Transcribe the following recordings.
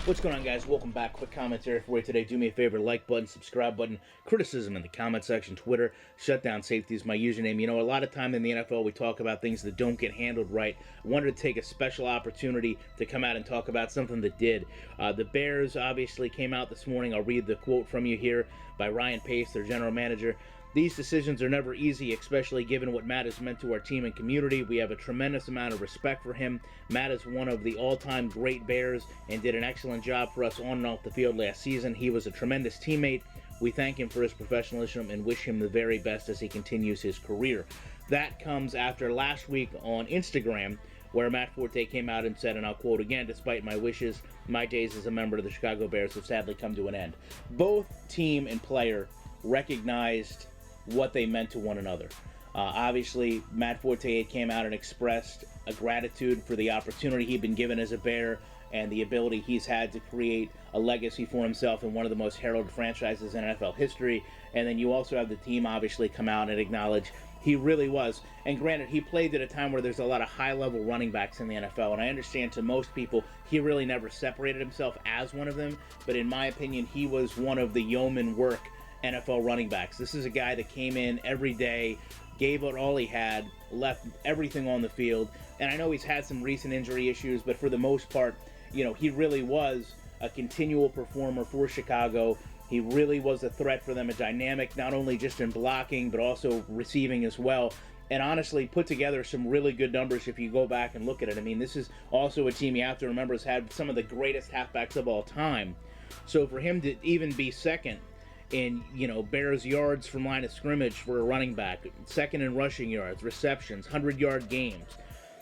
What's going on, guys? Welcome back. Quick commentary for you today. Do me a favor, like button, subscribe button, criticism in the comment section, Twitter, shutdown safety is my username. You know, a lot of time in the NFL we talk about things that don't get handled right. I wanted to take a special opportunity to come out and talk about something that did. The Bears obviously came out this morning. I'll read the quote from you here by Ryan Pace, their general manager. These decisions are never easy, especially given what Matt has meant to our team and community. We have a tremendous amount of respect for him. Matt is one of the all-time great Bears and did an excellent job for us on and off the field last season. He was a tremendous teammate. We thank him for his professionalism and wish him the very best as he continues his career. That comes after last week on Instagram, where Matt Forte came out and said, and I'll quote again, "Despite my wishes, my days as a member of the Chicago Bears have sadly come to an end." Both team and player recognized what they meant to one another. Obviously, Matt Forte came out and expressed a gratitude for the opportunity he'd been given as a Bear and the ability he's had to create a legacy for himself in one of the most heralded franchises in NFL history. And then you also have the team obviously come out and acknowledge he really was. And granted, he played at a time where there's a lot of high-level running backs in the NFL, and I understand to most people he really never separated himself as one of them, but in my opinion, he was one of the yeoman work NFL running backs. This is a guy that came in every day, gave it all he had, left everything on the field. And I know he's had some recent injury issues, but for the most part, you know, he really was a continual performer for Chicago. He really was a threat for them, a dynamic, not only just in blocking, but also receiving as well. And honestly, put together some really good numbers if you go back and look at it. I mean, this is also a team you have to remember has had some of the greatest halfbacks of all time. So for him to even be second in, you know, Bears yards from line of scrimmage for a running back, second in rushing yards, receptions, 100-yard games.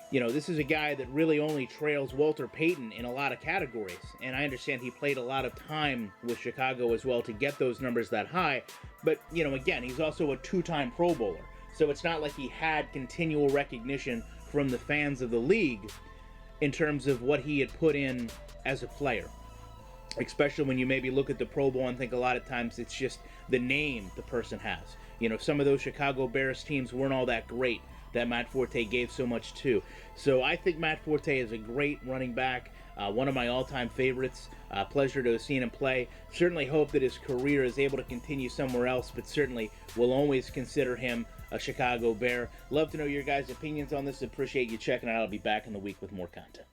You know, this is a guy that really only trails Walter Payton in a lot of categories. And I understand he played a lot of time with Chicago as well to get those numbers that high. But, you know, again, he's also a two-time Pro Bowler. So it's not like he had continual recognition from the fans of the league in terms of what he had put in as a player. Especially when you maybe look at the Pro Bowl and think a lot of times it's just the name the person has. You know, some of those Chicago Bears teams weren't all that great that Matt Forte gave so much to. So I think Matt Forte is a great running back, one of my all-time favorites. Pleasure to have seen him play. Certainly hope that his career is able to continue somewhere else, but certainly will always consider him a Chicago Bear. Love to know your guys' opinions on this. Appreciate you checking out. I'll be back in the week with more content.